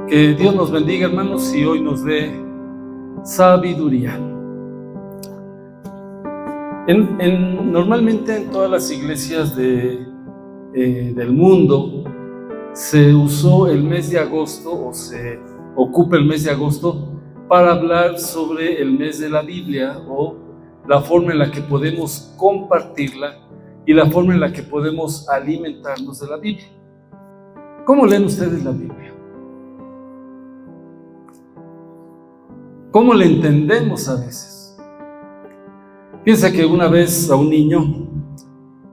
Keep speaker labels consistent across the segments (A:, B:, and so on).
A: Que Dios nos bendiga, hermanos, y hoy nos dé sabiduría. Normalmente en todas las iglesias del mundo se usó el mes de agosto, o se ocupa el mes de agosto, para hablar sobre el mes de la Biblia, o la forma en la que podemos compartirla y la forma en la que podemos alimentarnos de la Biblia. ¿Cómo leen ustedes la Biblia? ¿Cómo le entendemos a veces? Piensa que una vez a un niño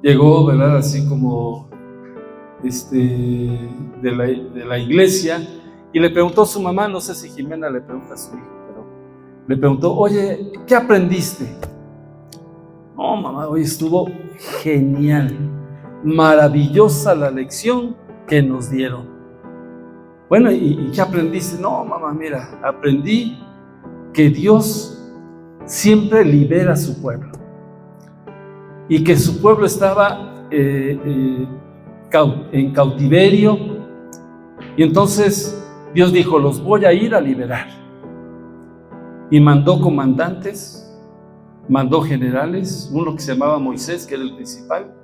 A: llegó, ¿verdad? Así como de la iglesia, y le preguntó a su mamá, no sé si Jimena le pregunta a su hijo, pero le preguntó: oye, ¿qué aprendiste? No, mamá, hoy estuvo genial, maravillosa la lección que nos dieron. Bueno, ¿y qué aprendiste? No, mamá, mira, aprendí que Dios siempre libera a su pueblo y que su pueblo estaba en cautiverio, y entonces Dios dijo: los voy a ir a liberar, y mandó comandantes, mandó generales, uno que se llamaba Moisés, que era el principal,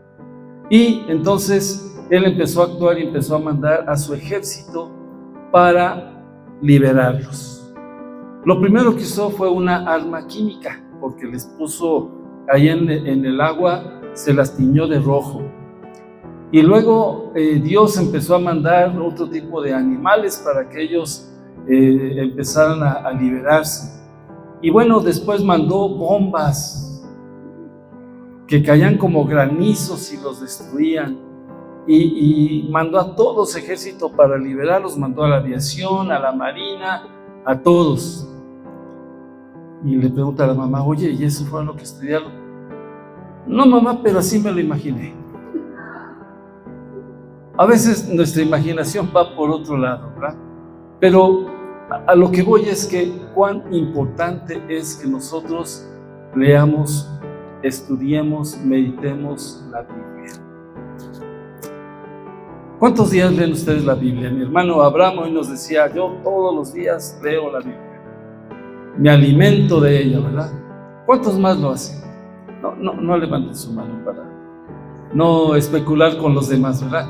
A: y entonces él empezó a actuar y empezó a mandar a su ejército para liberarlos. Lo primero que usó fue una arma química, porque les puso ahí en el agua, se las tiñó de rojo. Y luego Dios empezó a mandar otro tipo de animales para que ellos empezaran a liberarse. Y bueno, después mandó bombas que caían como granizos y los destruían. Y mandó a todo su ejército para liberarlos, mandó a la aviación, a la marina, a todos. Y le pregunta a la mamá: oye, ¿y eso fue lo que estudiaron? No, mamá, pero así me lo imaginé. A veces nuestra imaginación va por otro lado, ¿verdad? Pero a lo que voy es que cuán importante es que nosotros leamos, estudiemos, meditemos la Biblia. ¿Cuántos días leen ustedes la Biblia? Mi hermano Abraham hoy nos decía: yo todos los días leo la Biblia, me alimento de ella, ¿verdad? ¿Cuántos más lo hacen? No levanten su mano para no especular con los demás, ¿verdad?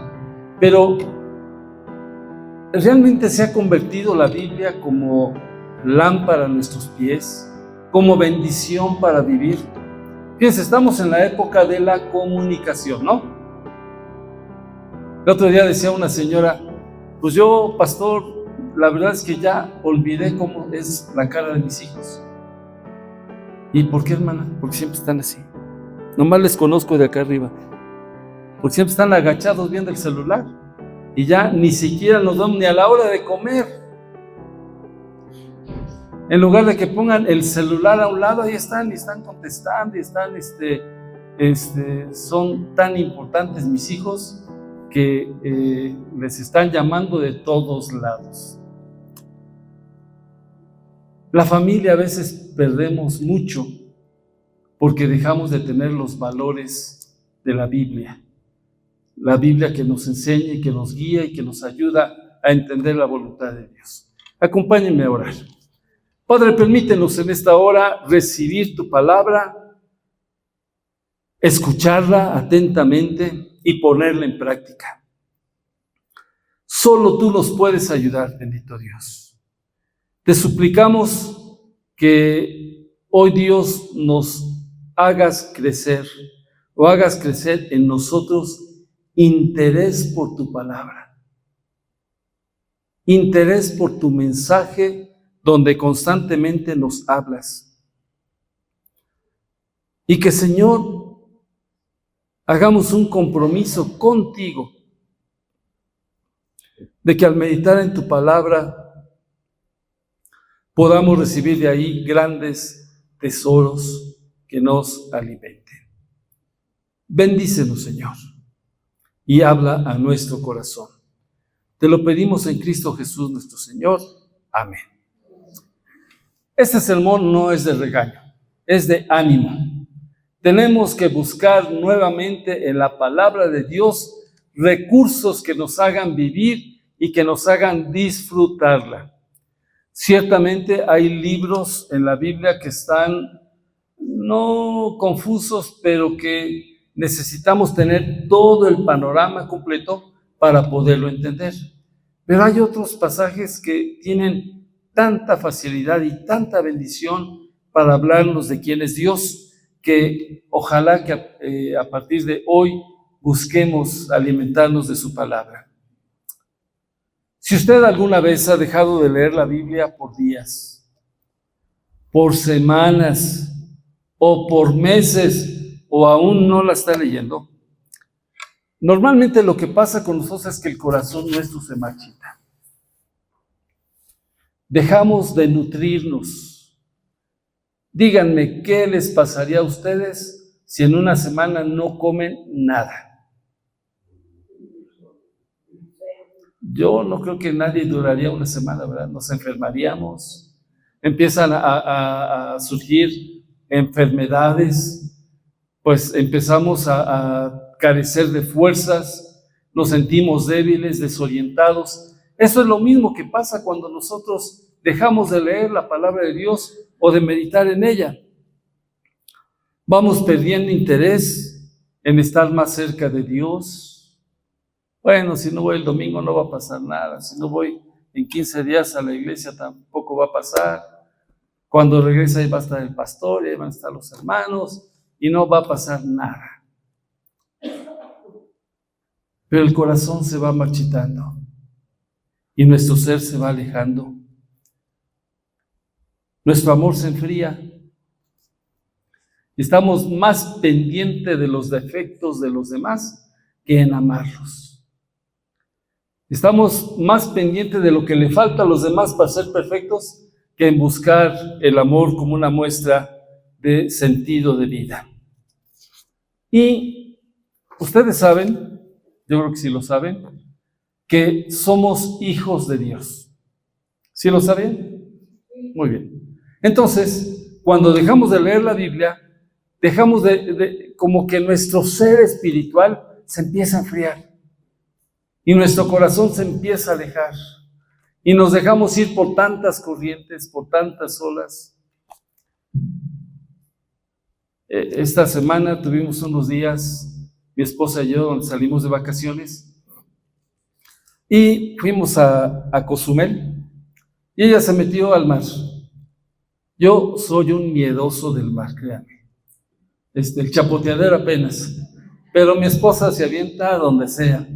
A: Pero realmente se ha convertido la Biblia como lámpara a nuestros pies, como bendición para vivir. Fíjense, estamos en la época de la comunicación, ¿no? El otro día decía una señora: pues yo, pastor, la verdad es que ya olvidé cómo es la cara de mis hijos. ¿Y por qué, hermana? Porque siempre están así. Nomás les conozco de acá arriba. Porque siempre están agachados viendo el celular. Y ya ni siquiera nos dan ni a la hora de comer. En lugar de que pongan el celular a un lado, ahí están y están contestando y están, son tan importantes mis hijos que les están llamando de todos lados. La familia a veces perdemos mucho porque dejamos de tener los valores de la Biblia. La Biblia que nos enseña y que nos guía y que nos ayuda a entender la voluntad de Dios. Acompáñenme a orar. Padre, permítenos en esta hora recibir tu palabra, escucharla atentamente y ponerla en práctica. Solo tú nos puedes ayudar, bendito Dios. Te suplicamos que hoy, Dios, nos hagas crecer en nosotros interés por tu palabra, interés por tu mensaje donde constantemente nos hablas. Y que, Señor, hagamos un compromiso contigo de que al meditar en tu palabra podamos recibir de ahí grandes tesoros que nos alimenten. Bendícenos, Señor, y habla a nuestro corazón. Te lo pedimos en Cristo Jesús nuestro Señor. Amén. Este sermón no es de regaño, es de ánimo. Tenemos que buscar nuevamente en la palabra de Dios recursos que nos hagan vivir y que nos hagan disfrutarla. Ciertamente hay libros en la Biblia que están no confusos, pero que necesitamos tener todo el panorama completo para poderlo entender. Pero hay otros pasajes que tienen tanta facilidad y tanta bendición para hablarnos de quién es Dios, que ojalá que a partir de hoy busquemos alimentarnos de su palabra. Si usted alguna vez ha dejado de leer la Biblia por días, por semanas o por meses, o aún no la está leyendo, normalmente lo que pasa con nosotros es que el corazón nuestro se marchita. Dejamos de nutrirnos. Díganme, ¿qué les pasaría a ustedes si en una semana no comen nada? Yo no creo que nadie duraría una semana, ¿verdad? Nos enfermaríamos, empiezan a surgir enfermedades, pues empezamos a carecer de fuerzas, nos sentimos débiles, desorientados. Eso es lo mismo que pasa cuando nosotros dejamos de leer la palabra de Dios o de meditar en ella. Vamos perdiendo interés en estar más cerca de Dios. Bueno, si no voy el domingo no va a pasar nada, si no voy en 15 días a la iglesia tampoco va a pasar. Cuando regrese ahí va a estar el pastor, ahí van a estar los hermanos y no va a pasar nada. Pero el corazón se va marchitando y nuestro ser se va alejando. Nuestro amor se enfría. Estamos más pendientes de los defectos de los demás que en amarlos. Estamos más pendientes de lo que le falta a los demás para ser perfectos que en buscar el amor como una muestra de sentido de vida. Y ustedes saben, yo creo que sí lo saben, que somos hijos de Dios. ¿Sí lo saben? Muy bien. Entonces, cuando dejamos de leer la Biblia, dejamos como que nuestro ser espiritual se empieza a enfriar. Y nuestro corazón se empieza a alejar. Y nos dejamos ir por tantas corrientes, por tantas olas. Esta semana tuvimos unos días, mi esposa y yo, donde salimos de vacaciones. Y fuimos a Cozumel. Y ella se metió al mar. Yo soy un miedoso del mar, créanme. El chapoteadero apenas. Pero mi esposa se avienta a donde sea.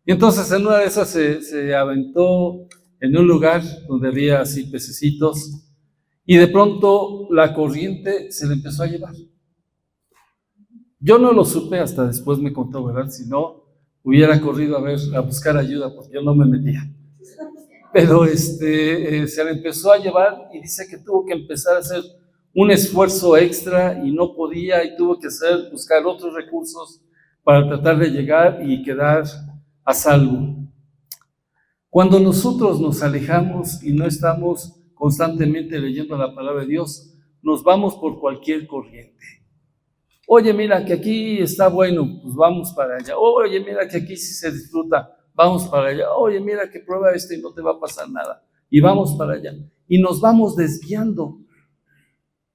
A: Y entonces en una de esas se aventó en un lugar donde había así pececitos y de pronto la corriente se le empezó a llevar. Yo no lo supe hasta después me contó, ¿verdad? Si no, hubiera corrido a buscar ayuda porque yo no me metía. Pero se le empezó a llevar y dice que tuvo que empezar a hacer un esfuerzo extra y no podía y tuvo que buscar otros recursos para tratar de llegar y quedar a salvo. Cuando nosotros nos alejamos y no estamos constantemente leyendo la palabra de Dios, nos vamos por cualquier corriente. Oye, mira que aquí está bueno, pues vamos para allá. Oye, mira que aquí sí se disfruta, vamos para allá. Oye, mira que prueba esto y no te va a pasar nada. Y vamos para allá. Y nos vamos desviando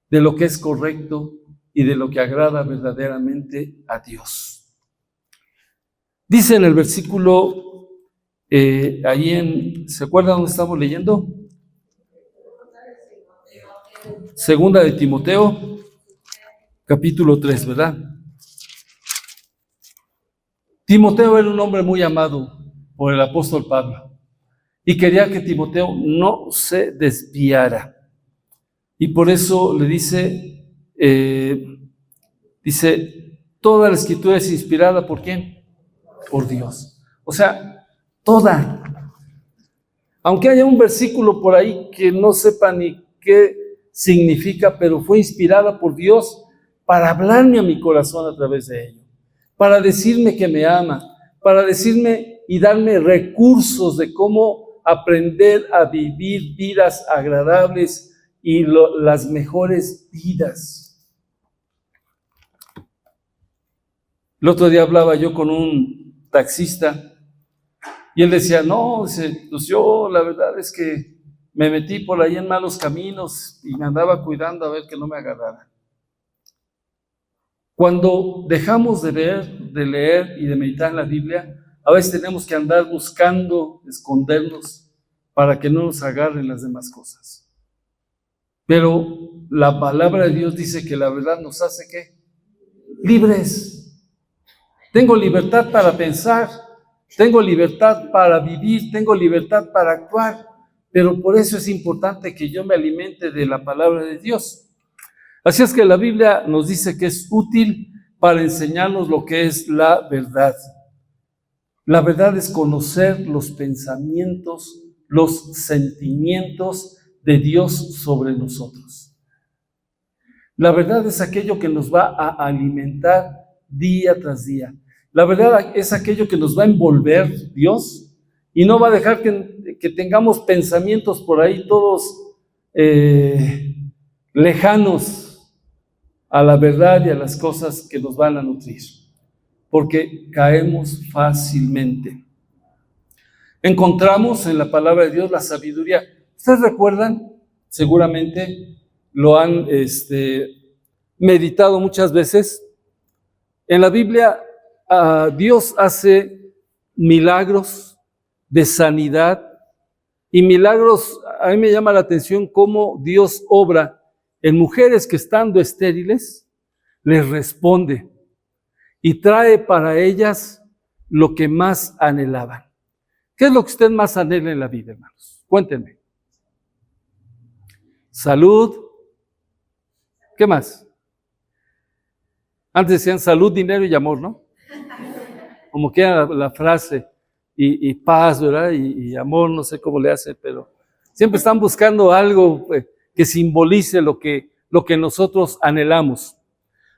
A: de lo que es correcto y de lo que agrada verdaderamente a Dios. Dice en el versículo, ¿se acuerdan dónde estamos leyendo? Segunda de Timoteo, capítulo 3, ¿verdad? Timoteo era un hombre muy amado por el apóstol Pablo y quería que Timoteo no se desviara. Y por eso le dice, toda la escritura es inspirada ¿por quién? Por Dios. O sea, toda. Aunque haya un versículo por ahí que no sepa ni qué significa, pero fue inspirada por Dios para hablarme a mi corazón a través de ello, para decirme que me ama, para decirme y darme recursos de cómo aprender a vivir vidas agradables y las mejores vidas. El otro día hablaba yo con un taxista Y él decía, no, dice, pues yo la verdad es que me metí por ahí en malos caminos y me andaba cuidando a ver que no me agarraran. Cuando dejamos de leer y de meditar en la Biblia, a veces tenemos que andar buscando escondernos para que no nos agarren las demás cosas. Pero la palabra de Dios dice que la verdad nos hace ¿qué? Libres. Tengo libertad para pensar, tengo libertad para vivir, tengo libertad para actuar, pero por eso es importante que yo me alimente de la palabra de Dios. Así es que la Biblia nos dice que es útil para enseñarnos lo que es la verdad. La verdad es conocer los pensamientos, los sentimientos de Dios sobre nosotros. La verdad es aquello que nos va a alimentar día tras día. La verdad es aquello que nos va a envolver Dios y no va a dejar que tengamos pensamientos por ahí todos lejanos a la verdad y a las cosas que nos van a nutrir, porque caemos fácilmente. Encontramos en la palabra de Dios la sabiduría. ¿Ustedes recuerdan? Seguramente lo han meditado muchas veces. En la Biblia, Dios hace milagros de sanidad y milagros. A mí me llama la atención cómo Dios obra en mujeres que estando estériles, les responde y trae para ellas lo que más anhelaban. ¿Qué es lo que usted más anhela en la vida, hermanos? Cuéntenme. Salud. ¿Qué más? Antes decían salud, dinero y amor, ¿no? Como que era la frase. Y paz, ¿verdad? Y amor, no sé cómo le hace, pero siempre están buscando algo que simbolice lo que nosotros anhelamos.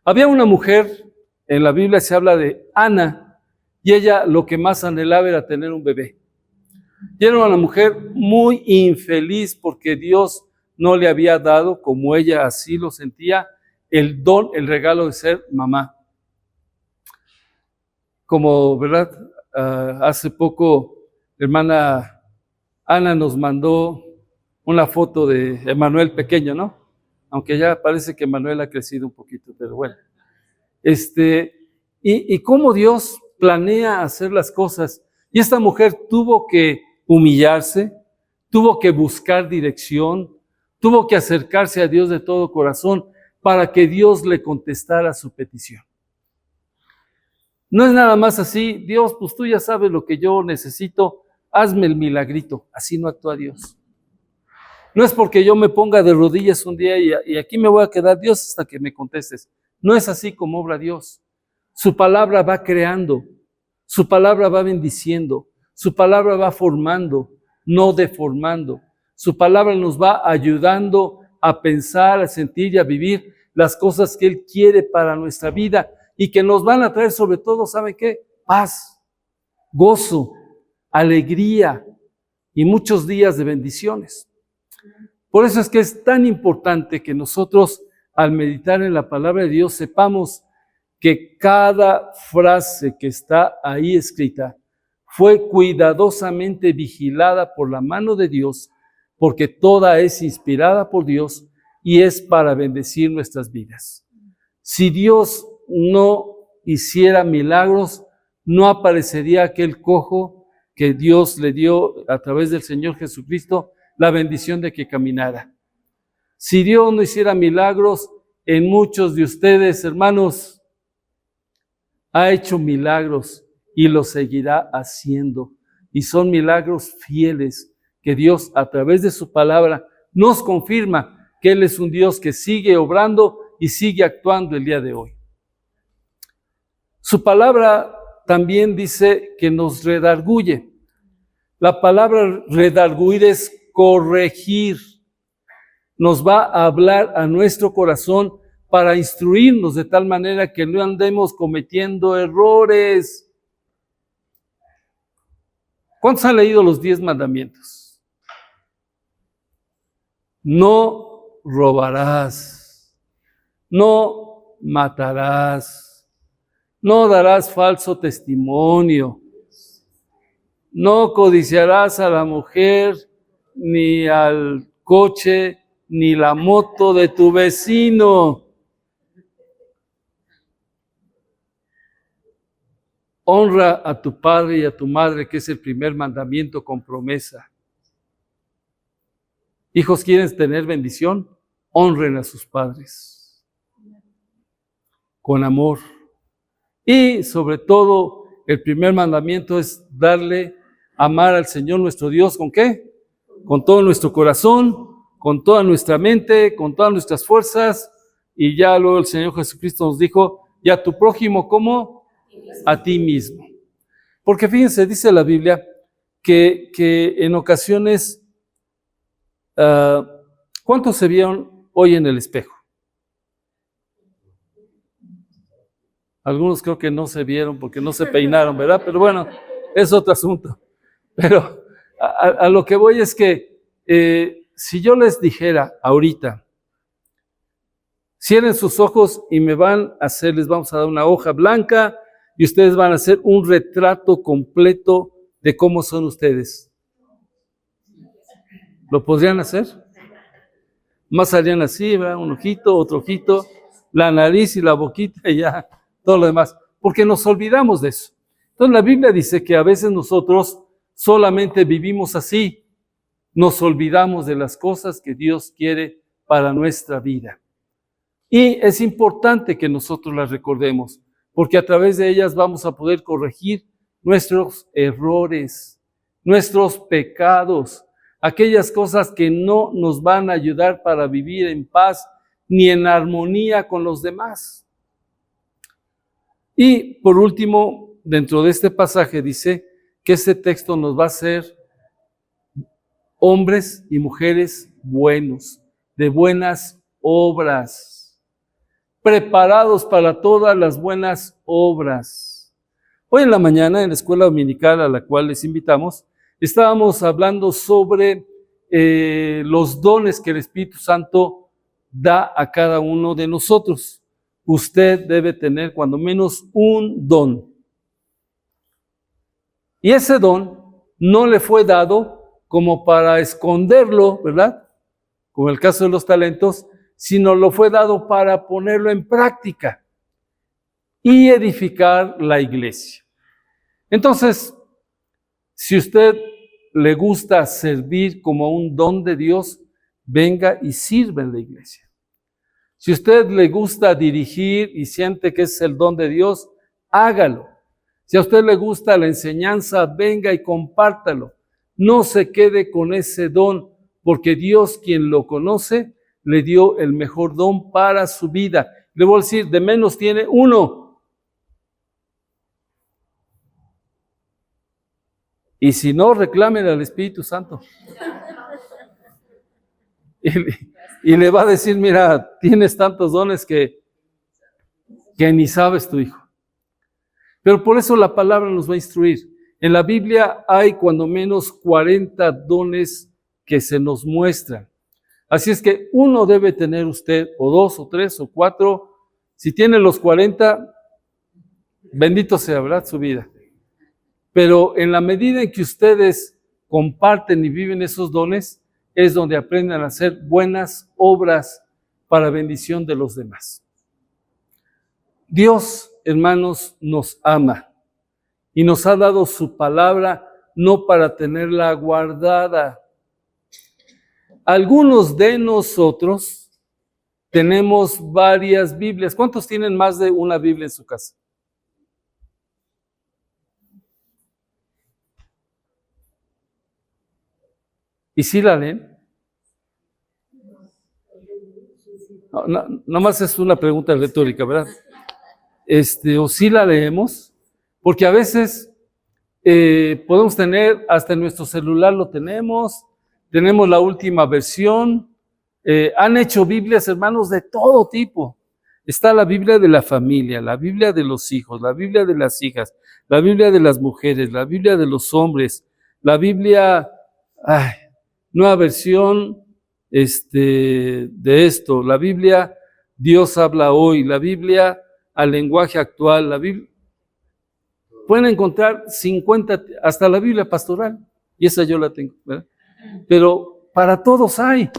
A: Había una mujer, en la Biblia se habla de Ana, y ella lo que más anhelaba era tener un bebé. Y era una mujer muy infeliz porque Dios no le había dado, como ella así lo sentía, el don, el regalo de ser mamá. Como, ¿verdad? Hace poco, hermana Ana nos mandó una foto de Emanuel pequeño, ¿no? Aunque ya parece que Emanuel ha crecido un poquito, pero bueno. Y cómo Dios planea hacer las cosas. Y esta mujer tuvo que humillarse, tuvo que buscar dirección, tuvo que acercarse a Dios de todo corazón para que Dios le contestara su petición. No es nada más así, Dios, pues tú ya sabes lo que yo necesito, hazme el milagrito. Así no actúa Dios. No es porque yo me ponga de rodillas un día y aquí me voy a quedar, Dios, hasta que me contestes. No es así como obra Dios. Su palabra va creando, su palabra va bendiciendo, su palabra va formando, no deformando. Su palabra nos va ayudando a pensar, a sentir y a vivir las cosas que Él quiere para nuestra vida y que nos van a traer sobre todo, ¿saben qué? Paz, gozo, alegría y muchos días de bendiciones. Por eso es que es tan importante que nosotros, al meditar en la palabra de Dios, sepamos que cada frase que está ahí escrita fue cuidadosamente vigilada por la mano de Dios, porque toda es inspirada por Dios y es para bendecir nuestras vidas. Si Dios no hiciera milagros, no aparecería aquel cojo que Dios le dio a través del Señor Jesucristo la bendición de que caminara. Si Dios no hiciera milagros en muchos de ustedes, hermanos, ha hecho milagros y lo seguirá haciendo. Y son milagros fieles que Dios, a través de su palabra, nos confirma que Él es un Dios que sigue obrando y sigue actuando el día de hoy. Su palabra también dice que nos redarguye. La palabra redarguir es corregir. Nos va a hablar a nuestro corazón para instruirnos de tal manera que no andemos cometiendo errores. ¿Cuántos han leído los 10 mandamientos? No robarás, no matarás, no darás falso testimonio, No codiciarás a la mujer, ni al coche, ni la moto de tu vecino. Honra a tu padre y a tu madre, que es el primer mandamiento con promesa. Hijos, ¿quieren tener bendición? Honren a sus padres con amor. Y sobre todo, el primer mandamiento es amar al Señor nuestro Dios, ¿con qué? Con todo nuestro corazón, con toda nuestra mente, con todas nuestras fuerzas. Y ya luego el Señor Jesucristo nos dijo, y a tu prójimo, ¿cómo? A ti mismo. Porque fíjense, dice la Biblia que en ocasiones, ¿cuántos se vieron hoy en el espejo? Algunos creo que no se vieron porque no se peinaron, ¿verdad? Pero bueno, es otro asunto. Pero a lo que voy es que si yo les dijera ahorita, cierren sus ojos y les vamos a dar una hoja blanca y ustedes van a hacer un retrato completo de cómo son ustedes. ¿Lo podrían hacer? Más salían así, ¿verdad? Un ojito, otro ojito, la nariz y la boquita y ya, todo lo demás. Porque nos olvidamos de eso. Entonces la Biblia dice que a veces nosotros solamente vivimos así. Nos olvidamos de las cosas que Dios quiere para nuestra vida. Y es importante que nosotros las recordemos, porque a través de ellas vamos a poder corregir nuestros errores, nuestros pecados, aquellas cosas que no nos van a ayudar para vivir en paz ni en armonía con los demás. Y por último, dentro de este pasaje dice que este texto nos va a hacer hombres y mujeres buenos, de buenas obras, preparados para todas las buenas obras. Hoy en la mañana, en la escuela dominical a la cual les invitamos, estábamos hablando sobre los dones que el Espíritu Santo da a cada uno de nosotros. Usted debe tener cuando menos un don. Y ese don no le fue dado como para esconderlo, ¿verdad? Como el caso de los talentos, sino lo fue dado para ponerlo en práctica y edificar la iglesia. Entonces, si usted le gusta servir como un don de Dios, venga y sirva en la iglesia. Si usted le gusta dirigir y siente que es el don de Dios, hágalo. Si a usted le gusta la enseñanza, venga y compártalo. No se quede con ese don, porque Dios, quien lo conoce, le dio el mejor don para su vida. Le voy a decir, de menos tiene uno. Y si no, reclámenle al Espíritu Santo. Y le va a decir, mira, tienes tantos dones que ni sabes tu hijo. Pero por eso la palabra nos va a instruir. En la Biblia hay cuando menos 40 dones que se nos muestran. Así es que uno debe tener usted, o dos, o tres, o cuatro. Si tiene los 40, bendito sea, ¿verdad? Su vida. Pero en la medida en que ustedes comparten y viven esos dones, es donde aprenden a hacer buenas obras para bendición de los demás. Dios, hermanos, nos ama y nos ha dado su palabra no para tenerla guardada. Algunos de nosotros tenemos varias Biblias. ¿Cuántos tienen más de una Biblia en su casa? ¿Y si la leen? No más es una pregunta retórica, ¿verdad? O si la leemos, porque a veces podemos tener, hasta en nuestro celular lo tenemos la última versión. Han hecho Biblias, hermanos, de todo tipo. Está la Biblia de la familia, la Biblia de los hijos, la Biblia de las hijas, la Biblia de las mujeres, la Biblia de los hombres, la Biblia, nueva versión de esto, la Biblia Dios habla hoy, la Biblia al lenguaje actual, la Biblia. pueden encontrar 50, hasta la Biblia pastoral, y esa yo la tengo, ¿verdad? Pero para todos hay.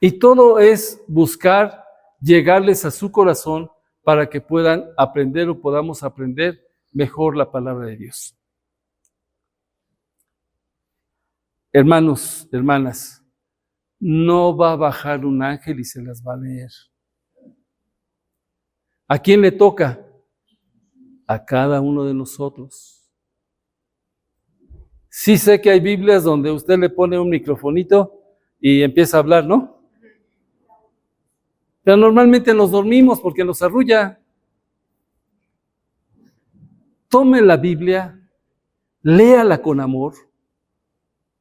A: Y todo es buscar llegarles a su corazón para que puedan aprender o podamos aprender mejor la palabra de Dios. Hermanos, hermanas, no va a bajar un ángel y se las va a leer. ¿A quién le toca? A cada uno de nosotros. Sí sé que hay Biblias donde usted le pone un microfonito y empieza a hablar, ¿no? Pero normalmente nos dormimos porque nos arrulla. Tome la Biblia, léala con amor.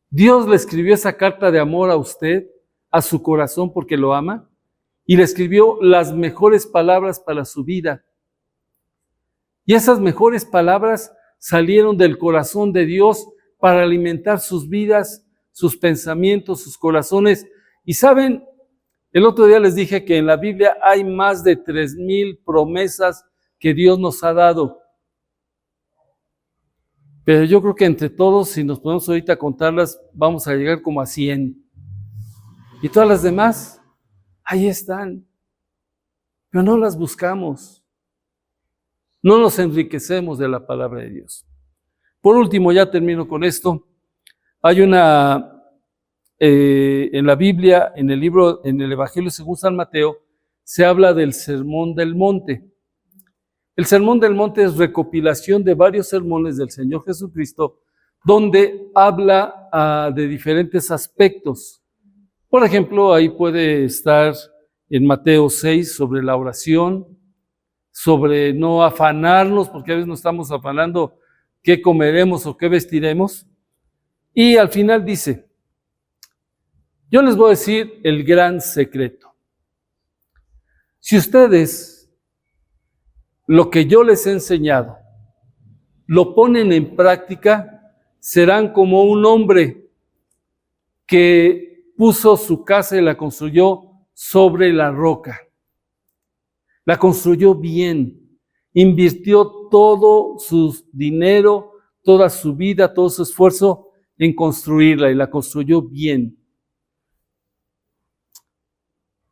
A: Dios le escribió esa carta de amor a usted, a su corazón porque lo ama, y le escribió las mejores palabras para su vida. Y esas mejores palabras salieron del corazón de Dios para alimentar sus vidas, sus pensamientos, sus corazones. Y saben, el otro día les dije que en la Biblia hay más de 3,000 promesas que Dios nos ha dado. Pero yo creo que entre todos, si nos ponemos ahorita a contarlas, vamos a llegar como a 100. Y todas las demás, ahí están. Pero no las buscamos. No nos enriquecemos de la palabra de Dios. Por último, ya termino con esto. Hay en la Biblia, en el Evangelio según San Mateo, se habla del Sermón del Monte. El Sermón del Monte es recopilación de varios sermones del Señor Jesucristo, donde habla de diferentes aspectos. Por ejemplo, ahí puede estar en Mateo 6 sobre la oración, sobre no afanarnos, porque a veces nos estamos afanando qué comeremos o qué vestiremos. Y al final dice, yo les voy a decir el gran secreto. Si ustedes lo que yo les he enseñado lo ponen en práctica, serán como un hombre que puso su casa y la construyó sobre la roca. La construyó bien, invirtió todo su dinero, toda su vida, todo su esfuerzo en construirla y la construyó bien.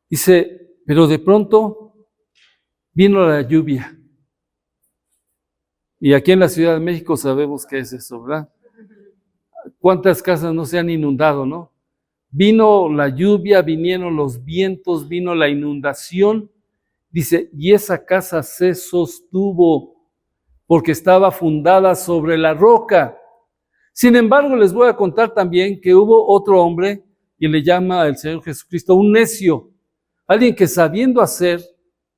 A: Dice, pero de pronto vino la lluvia. Y aquí en la Ciudad de México sabemos qué es eso, ¿verdad? ¿Cuántas casas no se han inundado, no? Vino la lluvia, vinieron los vientos, vino la inundación. Dice, y esa casa se sostuvo porque estaba fundada sobre la roca. Sin embargo, les voy a contar también que hubo otro hombre, y le llama al Señor Jesucristo un necio. Alguien que sabiendo hacer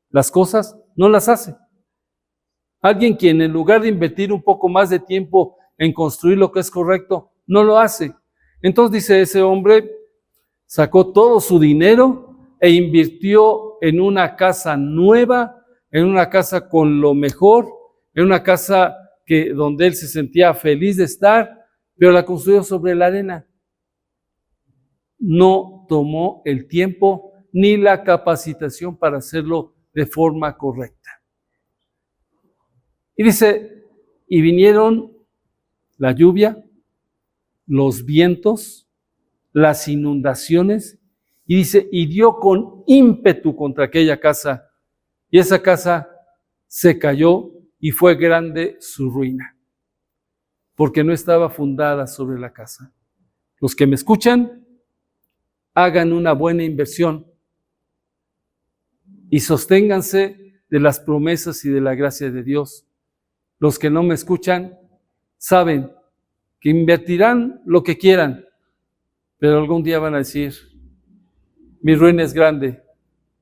A: las cosas, no las hace. Alguien quien en lugar de invertir un poco más de tiempo en construir lo que es correcto, no lo hace. Entonces dice, ese hombre sacó todo su dinero e invirtió en una casa nueva, en una casa con lo mejor, en una casa donde él se sentía feliz de estar, pero la construyó sobre la arena. No tomó el tiempo ni la capacitación para hacerlo de forma correcta. Y dice, y vinieron la lluvia, los vientos, las inundaciones, y dice, y dio con ímpetu contra aquella casa, y esa casa se cayó y fue grande su ruina, porque no estaba fundada sobre la casa. Los que me escuchan, hagan una buena inversión y sosténganse de las promesas y de la gracia de Dios. Los que no me escuchan saben que invertirán lo que quieran, pero algún día van a decir, mi ruina es grande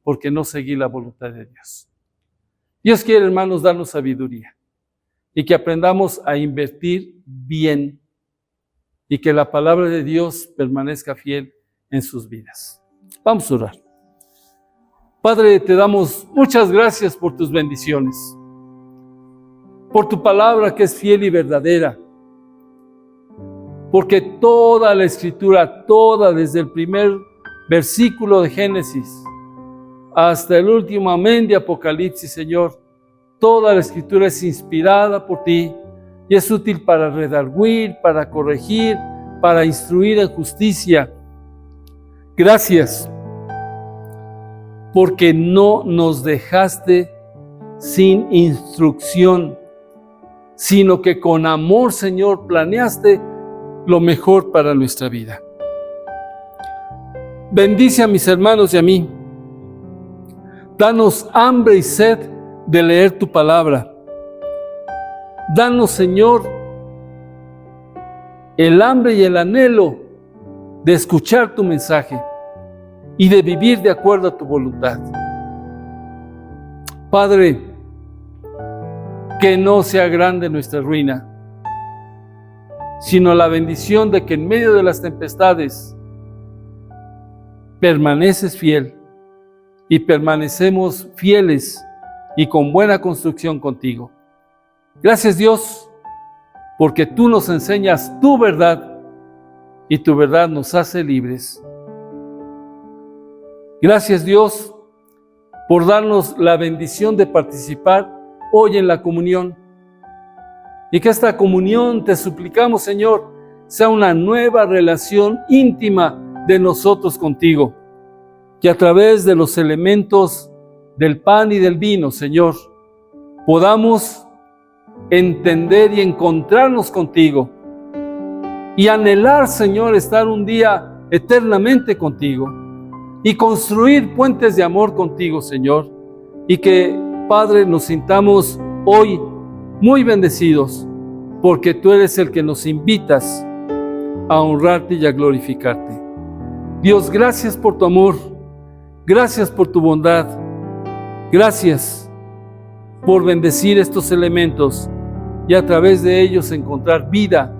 A: porque no seguí la voluntad de Dios. Dios quiere, hermanos, darnos sabiduría y que aprendamos a invertir bien y que la palabra de Dios permanezca fiel en sus vidas. Vamos a orar. Padre, te damos muchas gracias por tus bendiciones, por tu palabra que es fiel y verdadera, porque toda la Escritura, toda desde el primer versículo de Génesis hasta el último amén de Apocalipsis, Señor, Toda la Escritura es inspirada por ti y es útil para redarguir, para corregir, para instruir en justicia. Gracias, porque no nos dejaste sin instrucción, sino que con amor, Señor, planeaste lo mejor para nuestra vida. Bendice a mis hermanos y a mí. Danos hambre y sed de leer tu palabra. Danos, Señor, el hambre y el anhelo de escuchar tu mensaje y de vivir de acuerdo a tu voluntad. Padre, que no sea grande nuestra ruina, sino la bendición de que en medio de las tempestades permaneces fiel y permanecemos fieles y con buena construcción contigo. Gracias, Dios, porque tú nos enseñas tu verdad y tu verdad nos hace libres. Gracias, Dios, por darnos la bendición de participar hoy en la comunión. Y que esta comunión, te suplicamos, Señor, sea una nueva relación íntima de nosotros contigo. Que a través de los elementos del pan y del vino, Señor, podamos entender y encontrarnos contigo y anhelar, Señor, estar un día eternamente contigo y construir puentes de amor contigo, Señor. Y que, Padre, nos sintamos hoy muy bendecidos porque tú eres el que nos invitas a honrarte y a glorificarte. Dios, gracias por tu amor, gracias por tu bondad, gracias por bendecir estos elementos y a través de ellos encontrar vida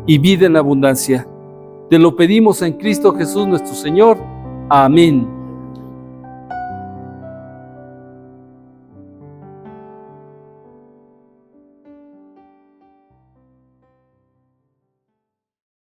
A: y vida en abundancia. Te lo pedimos en Cristo Jesús nuestro Señor. Amén.